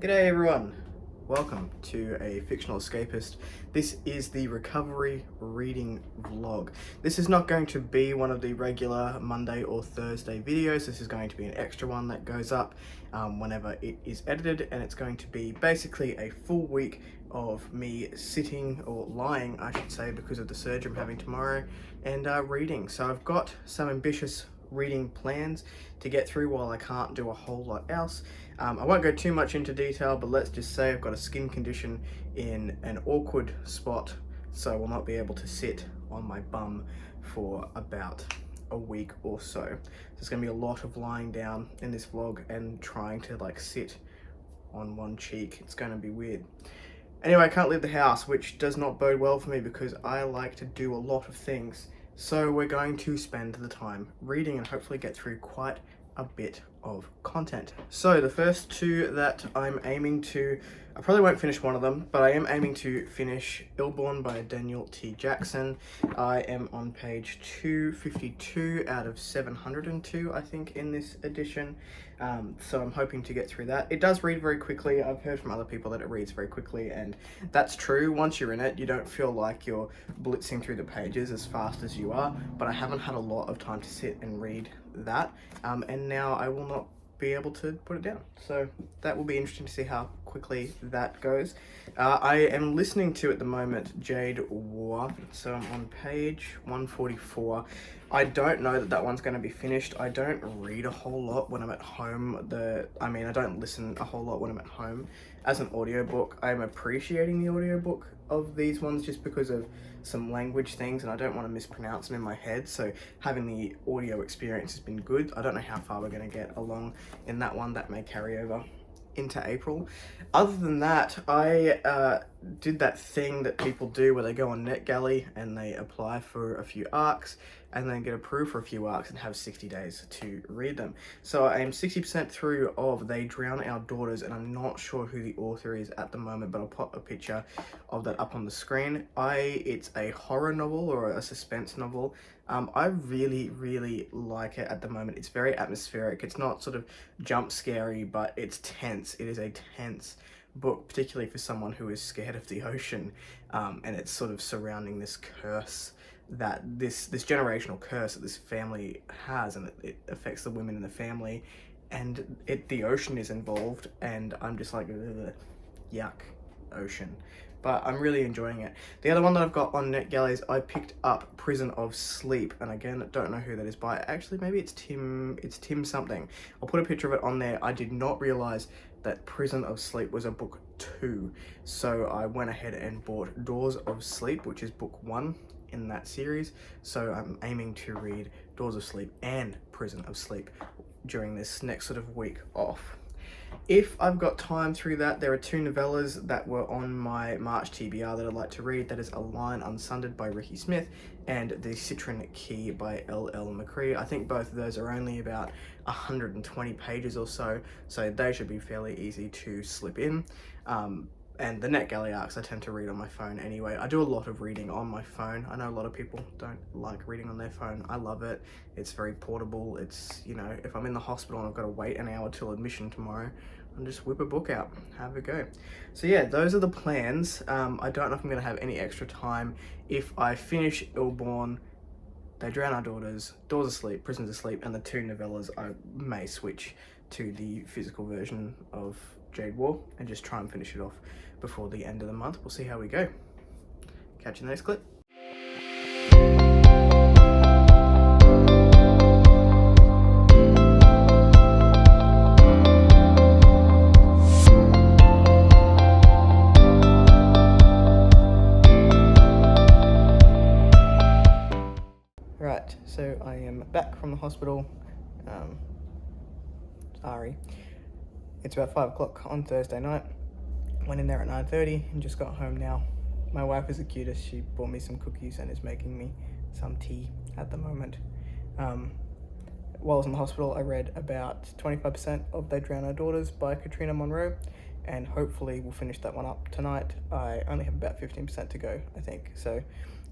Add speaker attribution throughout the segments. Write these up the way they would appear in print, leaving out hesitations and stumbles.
Speaker 1: G'day everyone, welcome to A Fictional Escapist. This is the recovery reading vlog. This is not going to be one of the regular Monday or Thursday videos. This is going to be an extra one that goes up whenever it is edited, and it's going to be basically a full week of me sitting, or lying I should say, because of the surgery I'm having tomorrow, and reading. So I've got some ambitious reading plans to get through while I can't do a whole lot else. I won't go too much into detail, but let's just say I've got a skin condition in an awkward spot, so I will not be able to sit on my bum for about a week or so. There's going to be a lot of lying down in this vlog and trying to like sit on one cheek. It's going to be weird. Anyway, I can't leave the house, which does not bode well for me because I like to do a lot of things. So we're going to spend the time reading and hopefully get through quite a bit of content. So the first two that I'm aiming to, I probably won't finish one of them, but I am aiming to finish Illborn by Daniel T. Jackson. I am on page 252 out of 702, I think, in this edition. So I'm hoping to get through that. It does read very quickly. I've heard from other people that it reads very quickly, and that's true. Once you're in it, you don't feel like you're blitzing through the pages as fast as you are, but I haven't had a lot of time to sit and read that, and now I will not be able to put it down. So that will be interesting to see how quickly that goes. I am listening to, at the moment, Jade War, so I'm on page 144. I don't know that that one's going to be finished. I don't read a whole lot when I'm at home. I don't listen a whole lot when I'm at home as an audiobook. I'm appreciating the audiobook of these ones just because of some language things, and I don't want to mispronounce them in my head, so having the audio experience has been good. I don't know how far we're going to get along in that one. That may carry over into April. Other than that, I did that thing that people do where they go on NetGalley and they apply for a few arcs and then get approved for a few arcs and have 60 days to read them. So I am 60% through of They Drown Our Daughters, and I'm not sure who the author is at the moment, but I'll pop a picture of that up on the screen. It's a horror novel or a suspense novel. I really like it at the moment. It's very atmospheric. It's not sort of jump scary, but it's tense. It is a tense book, particularly for someone who is scared of the ocean, and it's sort of surrounding this curse, that this generational curse that this family has, and it affects the women in the family, and the ocean is involved, and I'm just like, yuck, ocean. But I'm really enjoying it. The other one that I've got on NetGalley is I picked up Prison of Sleep, and again, don't know who that is by. Actually, maybe it's Tim something. I'll put a picture of it on there. I did not realize that Prison of Sleep was a book 2, so I went ahead and bought Doors of Sleep, which is book 1 in that series. So I'm aiming to read Doors of Sleep and Prison of Sleep during this next sort of week off. If I've got time through that, there are 2 novellas that were on my March TBR that I'd like to read. That is A Line Unsundered by Ricky Smith and The Citron Key by L.L. McCree. I think both of those are only about 120 pages or so they should be fairly easy to slip in. And the NetGalley arcs I tend to read on my phone anyway. I do a lot of reading on my phone. I know a lot of people don't like reading on their phone. I love it. It's very portable. It's, you know, if I'm in the hospital and I've got to wait an hour till admission tomorrow, I'll just whip a book out, have a go. So yeah, those are the plans. I don't know if I'm going to have any extra time. If I finish Illborn, They Drown Our Daughters, Doors of Sleep, Prisons of Sleep, and the 2 novellas, I may switch to the physical version of Jade War and just try and finish it off before the end of the month. We'll see how we go. Catch you in the next clip. Right, so I am back from the hospital. Sorry. It's about 5 o'clock on Thursday night. Went in there at 9:30 and just got home now. My wife is the cutest. She bought me some cookies and is making me some tea at the moment. While I was in the hospital, I read about 25% of They Drown Our Daughters by Katrina Monroe, and hopefully we'll finish that one up tonight. I only have about 15% to go, I think. So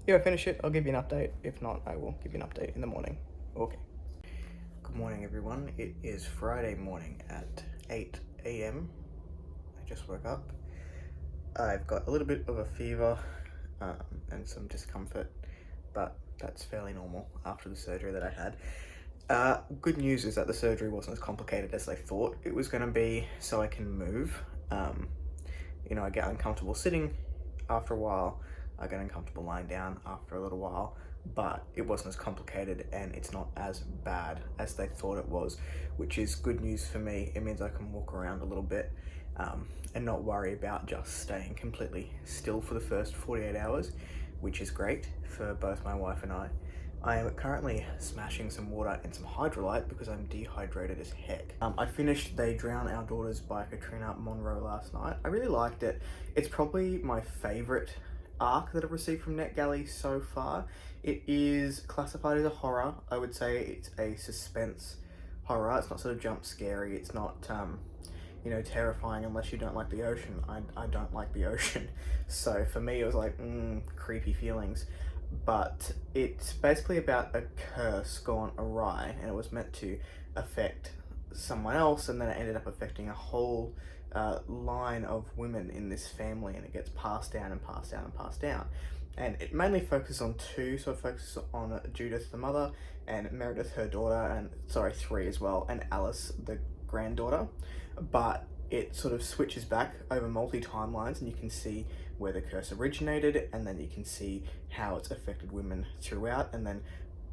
Speaker 1: if I finish it, I'll give you an update. If not, I will give you an update in the morning. Okay. Good morning, everyone. It is Friday morning at 8 a.m. I just woke up. I've got a little bit of a fever and some discomfort, but that's fairly normal after the surgery that I had. Good news is that the surgery wasn't as complicated as they thought it was going to be, so I can move. I get uncomfortable sitting after a while, I get uncomfortable lying down after a little while, but it wasn't as complicated and it's not as bad as they thought it was, which is good news for me. It means I can walk around a little bit and not worry about just staying completely still for the first 48 hours, which is great for both my wife and I. I am currently smashing some water and some hydrolyte because I'm dehydrated as heck. I finished They Drown Our Daughters by Katrina Monroe last night. I really liked it. It's probably my favourite arc that I've received from NetGalley so far. It is classified as a horror. I would say it's a suspense horror. It's not sort of jump scary. It's not terrifying unless you don't like the ocean. I don't like the ocean. So for me it was like creepy feelings. But it's basically about a curse gone awry, and it was meant to affect someone else, and then it ended up affecting a whole line of women in this family, and it gets passed down and passed down and passed down. And it mainly focuses on two, so it focuses on Judith the mother, and Meredith her daughter, and three as well, and Alice the granddaughter. But it sort of switches back over multi-timelines, and you can see where the curse originated, and then you can see how it's affected women throughout, and then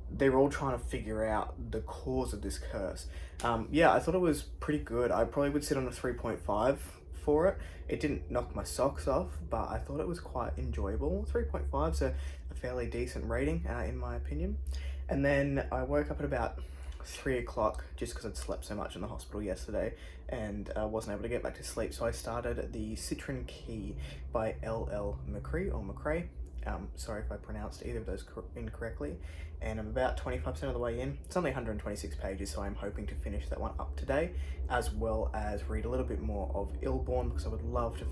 Speaker 1: they're all trying to figure out the cause of this curse. I thought it was pretty good. I probably would sit on a 3.5 for it. It didn't knock my socks off, but I thought it was quite enjoyable. 3.5 is a fairly decent rating in my opinion. And then I woke up at about 3 o'clock just because I'd slept so much in the hospital yesterday and wasn't able to get back to sleep, so I started The Citron Key by L.L. McCrae. Sorry if I pronounced either of those incorrectly, and I'm about 25% of the way in. It's only 126 pages, so I'm hoping to finish that one up today, as well as read a little bit more of Illborn, because I would love to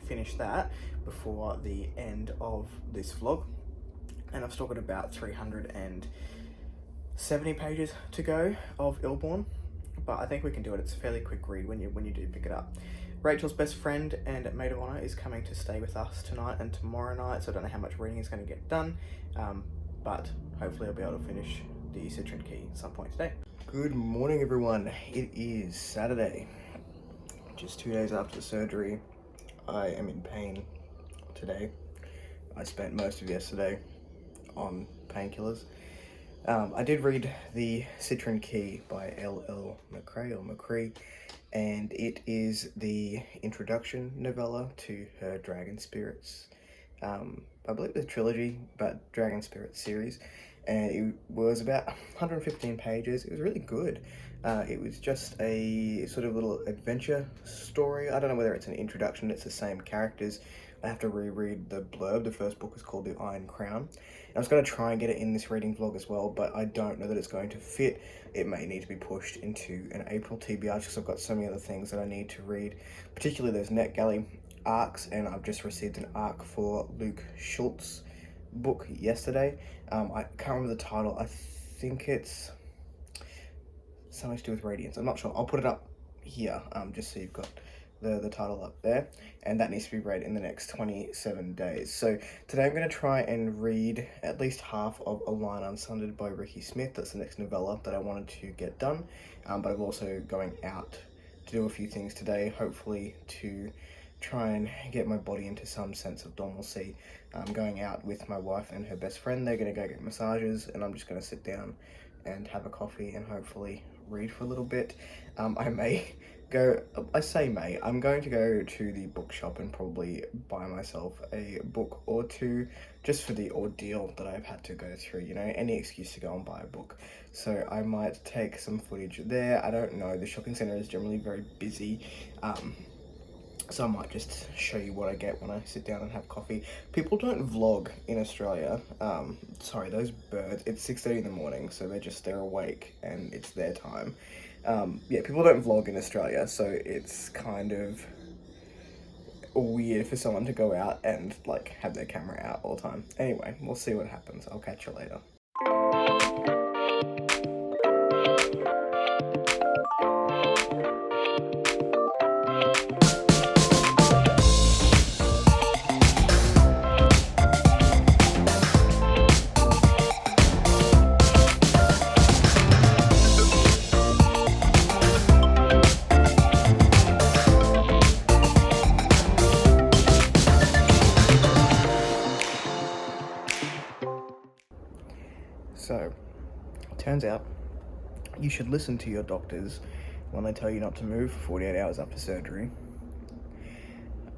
Speaker 1: finish that before the end of this vlog. And I've still got about 370 pages to go of Illborn, but I think we can do it. It's a fairly quick read when you do pick it up. Rachel's best friend and maid of honour is coming to stay with us tonight and tomorrow night, so I don't know how much reading is going to get done, but hopefully I'll be able to finish The Citron Key at some point today. Good morning everyone, it is Saturday, just 2 days after the surgery. I am in pain today. I spent most of yesterday on painkillers. I did read The Citron Key by L.L. McCrae, and it is the introduction novella to her Dragon Spirits. I believe it's a trilogy, but Dragon Spirits series, and it was about 115 pages. It was really good. It was just a sort of little adventure story. I don't know whether it's an introduction, it's the same characters. I have to reread the blurb. The first book is called The Iron Crown. I was going to try and get it in this reading vlog as well, but I don't know that it's going to fit. It may need to be pushed into an April TBR because I've got so many other things that I need to read, particularly those NetGalley arcs, and I've just received an arc for Luke Schultz's book yesterday. I can't remember the title. I think it's something to do with Radiance. I'm not sure. I'll put it up here just so you've got the title up there, and that needs to be read in the next 27 days. So today I'm going to try and read at least half of A Line Unsundered by Ricky Smith. That's the next novella that I wanted to get done, but I'm also going out to do a few things today, hopefully to try and get my body into some sense of normalcy. I'm going out with my wife and her best friend. They're going to go get massages, and I'm just going to sit down and have a coffee and hopefully read for a little bit. I'm going to go to the bookshop and probably buy myself a book or two just for the ordeal that I've had to go through, any excuse to go and buy a book. So I might take some footage there. I don't know, the shopping centre is generally very busy, so I might just show you what I get when I sit down and have coffee. People don't vlog in Australia. Sorry, those birds, it's 6:30 in the morning, so they're awake and it's their time. People don't vlog in Australia, so it's kind of weird for someone to go out and have their camera out all the time. Anyway, we'll see what happens. I'll catch you later. Turns out you should listen to your doctors when they tell you not to move for 48 hours after surgery.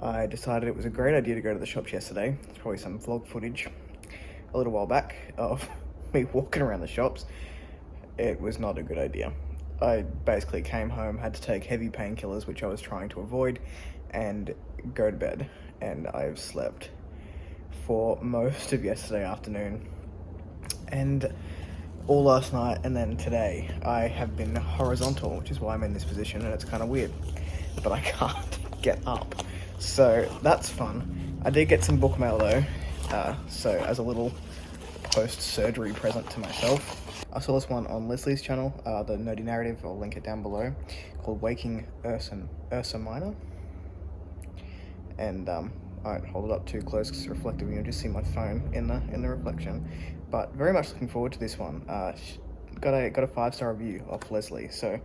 Speaker 1: I decided it was a great idea to go to the shops yesterday. There's probably some vlog footage a little while back of me walking around the shops. It was not a good idea. I basically came home, had to take heavy painkillers, which I was trying to avoid, and go to bed. And I've slept for most of yesterday afternoon and all last night, and then today I have been horizontal, which is why I'm in this position, and it's kind of weird, but I can't get up. So that's fun. I did get some book mail though, so as a little post-surgery present to myself. I saw this one on Leslie's channel, the Nerdy Narrative, I'll link it down below, called Waking Ursa Minor. And I won't hold it up too close because it's reflective and you'll just see my phone in the reflection. But very much looking forward to this one. Got a 5-star review off Leslie, so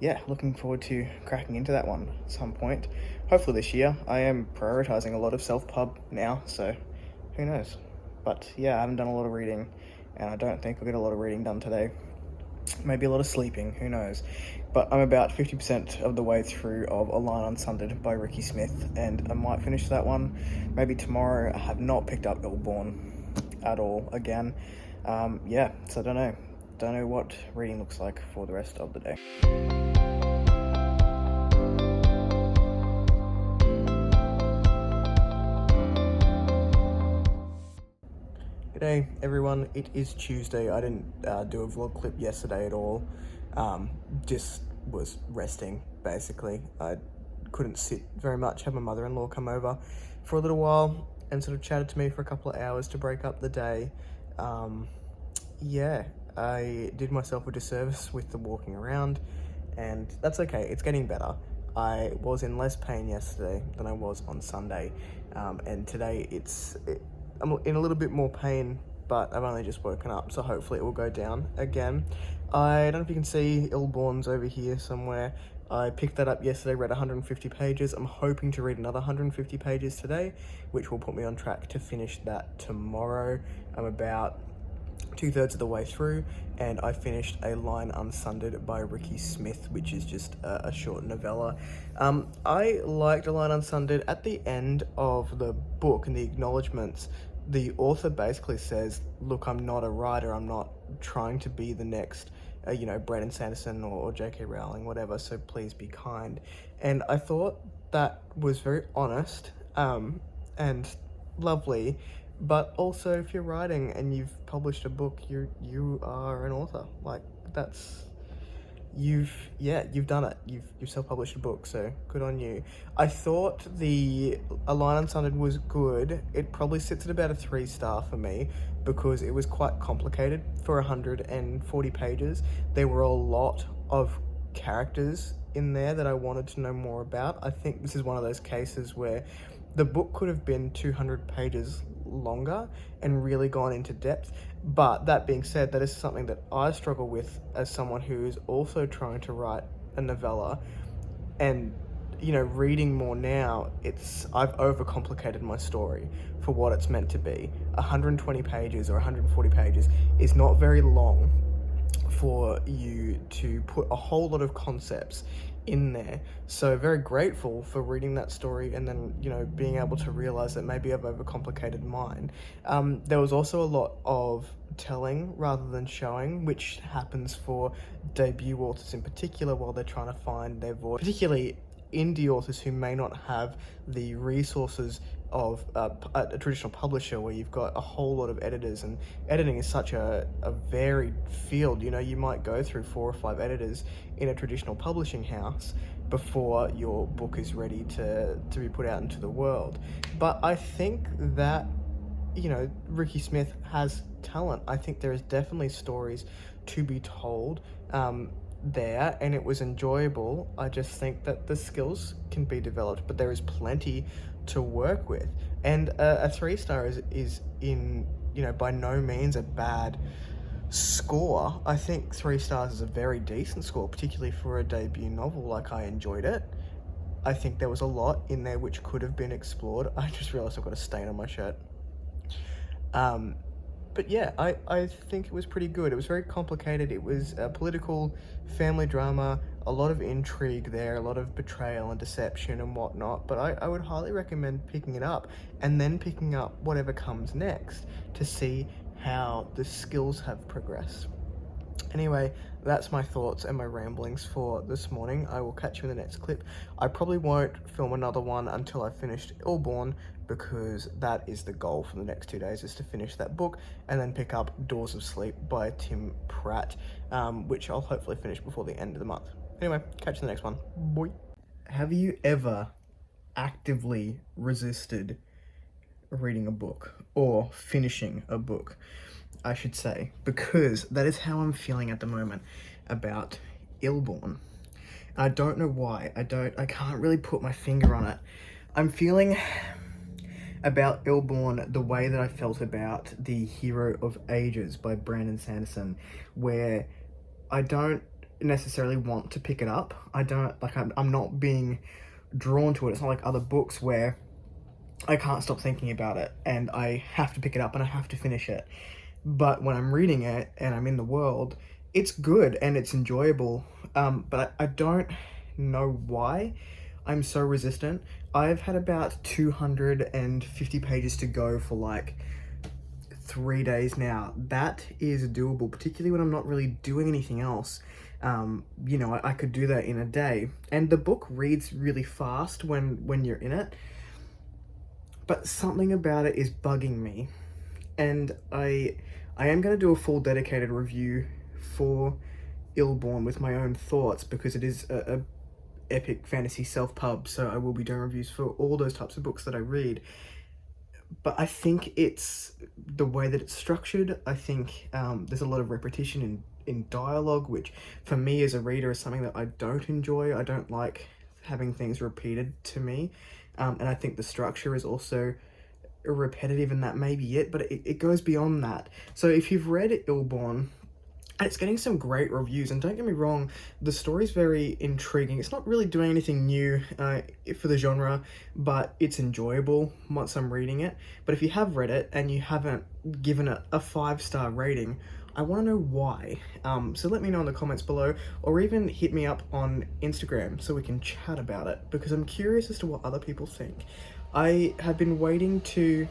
Speaker 1: yeah, looking forward to cracking into that one at some point. Hopefully this year. I am prioritizing a lot of self-pub now, so who knows. But yeah, I haven't done a lot of reading, and I don't think I'll get a lot of reading done today. Maybe a lot of sleeping, who knows. But I'm about 50% of the way through of A Line Unsundered by Ricky Smith, and I might finish that one maybe tomorrow. I have not picked up Illborn at all again. Yeah, so I don't know what reading looks like for the rest of the day. G'day everyone, it is Tuesday. I didn't do a vlog clip yesterday at all. Just was resting basically. I couldn't sit very much, had my mother-in-law come over for a little while and sort of chatted to me for a couple of hours to break up the day. Yeah, I did myself a disservice with the walking around, and that's okay, it's getting better. I was in less pain yesterday than I was on Sunday, and today I'm in a little bit more pain, but I've only just woken up, so hopefully it will go down again. I don't know if you can see Illborn's over here somewhere. I picked that up yesterday, read 150 pages. I'm hoping to read another 150 pages today, which will put me on track to finish that tomorrow. I'm about 2/3 of the way through, and I finished A Line Unsundered by Ricky Smith, which is just a short novella. I liked A Line Unsundered. At the end of the book, in the acknowledgements, the author basically says, look, I'm not a writer, I'm not trying to be the next Brandon Sanderson or J.K. Rowling, whatever, so please be kind. And I thought that was very honest and lovely. But also, if you're writing and you've published a book, you are an author. Like, you've done it. You've self-published a book, so good on you. I thought A Line Unsundered was good. It probably sits at about a 3-star for me because it was quite complicated for 140 pages. There were a lot of characters in there that I wanted to know more about. I think this is one of those cases where the book could have been 200 pages longer and really gone into depth. But that being said, that is something that I struggle with as someone who is also trying to write a novella. And reading more now, I've overcomplicated my story for what it's meant to be. 120 pages or 140 pages is not very long for you to put a whole lot of concepts in there. So very grateful for reading that story and then being able to realize that maybe I've overcomplicated mine. There was also a lot of telling rather than showing, which happens for debut authors in particular while they're trying to find their voice, particularly indie authors who may not have the resources of a traditional publisher where you've got a whole lot of editors, and editing is such a varied field. You might go through 4 or 5 editors in a traditional publishing house before your book is ready to be put out into the world. But I think that Ricky Smith has talent. I think there is definitely stories to be told there, and it was enjoyable. I just think that the skills can be developed, but there is plenty to work with. And a 3-star is in by no means a bad score. I think 3 stars is a very decent score, particularly for a debut novel. Like, I enjoyed it. I think there was a lot in there which could have been explored. I just realized I've got a stain on my shirt. But yeah, I think it was pretty good. It was very complicated. It was a political family drama, a lot of intrigue there, a lot of betrayal and deception and whatnot. But I would highly recommend picking it up and then picking up whatever comes next to see how the skills have progressed. Anyway, that's my thoughts and my ramblings for this morning. I will catch you in the next clip. I probably won't film another one until I've finished Illborn, because that is the goal for the next 2 days, is to finish that book and then pick up Doors of Sleep by Tim Pratt, which I'll hopefully finish before the end of the month. Anyway, catch you in the next one. Bye. Have you ever actively resisted reading a book or finishing a book, I should say, because that is how I'm feeling at the moment about Illborn. I don't know why. I can't really put my finger on it. I'm feeling about Illborn the way that I felt about The Hero of Ages by Brandon Sanderson, where I don't necessarily want to pick it up. I'm not being drawn to it. It's not like other books where I can't stop thinking about it and I have to pick it up and I have to finish it. But when I'm reading it and I'm in the world, it's good and it's enjoyable. But I don't know why I'm so resistant. I've had about 250 pages to go for like 3 days now. That is doable, particularly when I'm not really doing anything else. You know, I could do that in a day. And the book reads really fast when you're in it. But something about it is bugging me. And I am going to do a full dedicated review for Illborn with my own thoughts, because it is a epic fantasy self-pub, so I will be doing reviews for all those types of books that I read. But I think it's the way that it's structured. I think there's a lot of repetition in dialogue, which for me as a reader is something that I don't enjoy. I don't like having things repeated to me. And I think the structure is also repetitive, and that may be it, but it goes beyond that. So if you've read Illborn, it's getting some great reviews, and don't get me wrong, the story's very intriguing. It's not really doing anything new for the genre, but it's enjoyable once I'm reading it. But if you have read it and you haven't given it a 5-star rating, I want to know why. So let me know in the comments below, or even hit me up on Instagram so we can chat about it, because I'm curious as to what other people think. I have been waiting to...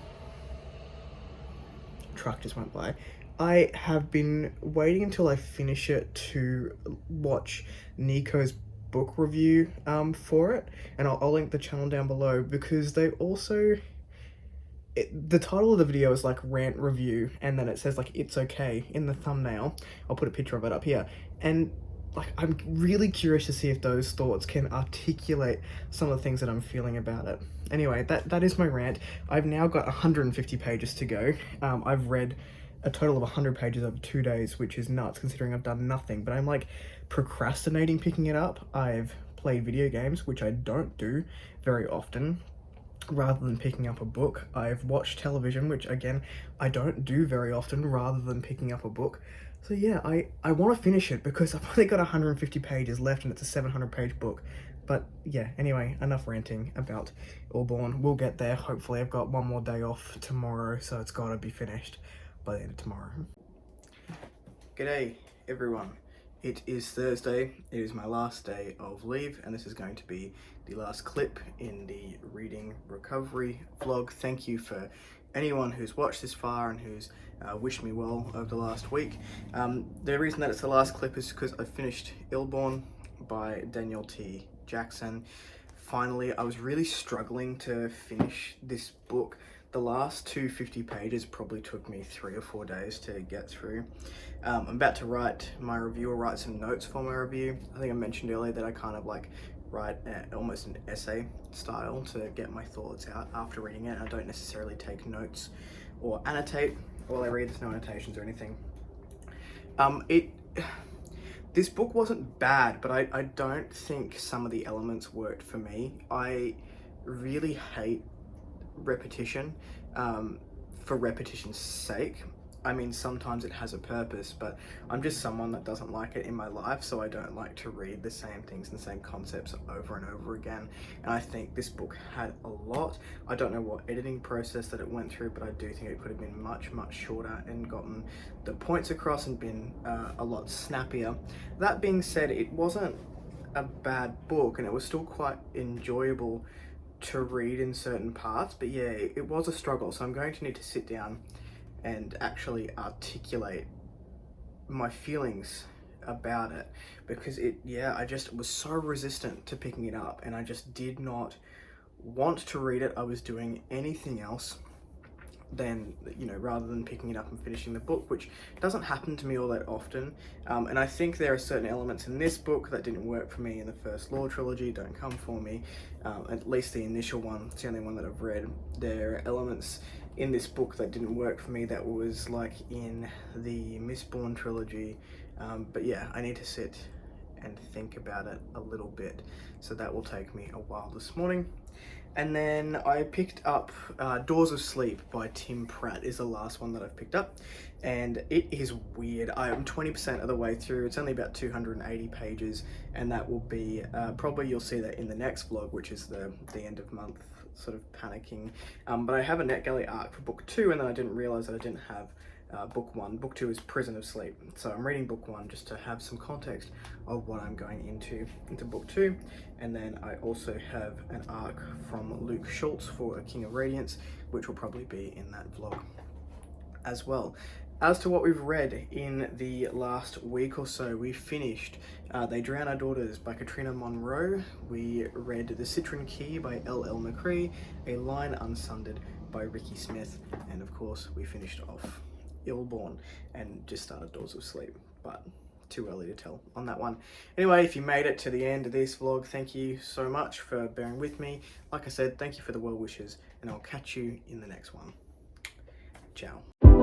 Speaker 1: Truck just went by. I have been waiting until I finish it to watch Nico's book review for it, and I'll link the channel down below, because they also... the title of the video is like rant review, and then it says like it's okay in the thumbnail. I'll put a picture of it up here, and like I'm really curious to see if those thoughts can articulate some of the things that I'm feeling about it. Anyway, that is my rant. I've now got 150 pages to go. I've read a total of 100 pages over 2 days, which is nuts considering I've done nothing, but I'm like procrastinating picking it up. I've played video games, which I don't do very often, rather than picking up a book. I've watched television, which again, I don't do very often, rather than picking up a book. So yeah, I want to finish it because I've only got 150 pages left and it's a 700 page book. But yeah, anyway, enough ranting about Illborn. We'll get there. Hopefully I've got one more day off tomorrow, so it's got to be finished by the end of tomorrow. G'day everyone. It is Thursday. It is my last day of leave, and this is going to be the last clip in the reading recovery vlog. Thank you for anyone who's watched this far and who's wished me well over the last week. The reason that it's the last clip is because I finished Illborn by Daniel T. Jackson. Finally, I was really struggling to finish this book. The last 250 pages probably took me 3 or 4 days to get through. I'm about to write my review, or write some notes for my review. I think I mentioned earlier that I kind of like write almost an essay style to get my thoughts out after reading it. I don't necessarily take notes or annotate while I read. There's no annotations or anything. This book wasn't bad, but I don't think some of the elements worked for me. I really hate repetition for repetition's sake. I mean, sometimes it has a purpose, but I'm just someone that doesn't like it in my life, so I don't like to read the same things and the same concepts over and over again. And I think this book had a lot. I don't know what editing process that it went through, but I do think it could have been much, much shorter and gotten the points across and been a lot snappier. That being said, it wasn't a bad book, and it was still quite enjoyable to read in certain parts, but yeah, it was a struggle, so I'm going to need to sit down and actually articulate my feelings about it, because I just was so resistant to picking it up, and I just did not want to read it. I was doing anything else than, rather than picking it up and finishing the book, which doesn't happen to me all that often. And I think there are certain elements in this book that didn't work for me in the first Law trilogy, don't come for me, at least the initial one. It's the only one that I've read. There are elements in this book that didn't work for me that was like in the Mistborn trilogy, but yeah, I need to sit and think about it a little bit, so that will take me a while this morning. And then I picked up Doors of Sleep by Tim Pratt is the last one that I've picked up, and it is weird. I am 20% of the way through. It's only about 280 pages, and that will be probably, you'll see that in the next vlog, which is the end of month sort of panicking. But I have a NetGalley arc for book 2, and then I didn't realize that I didn't have book 1. Book 2 is Prison of Sleep, so I'm reading book 1 just to have some context of what I'm going into book 2. And then I also have an arc from Luke Schultz for A King of Radiance, which will probably be in that vlog as well. As to what we've read in the last week or so, we finished They Drown Our Daughters by Katrina Monroe. We read The Citron Key by L.L. McCree, A Line Unsunded by Ricky Smith, and of course we finished off Illborn and just started Doors of Sleep, but too early to tell on that one. Anyway, if you made it to the end of this vlog, thank you so much for bearing with me. Like I said, thank you for the well wishes, and I'll catch you in the next one. Ciao.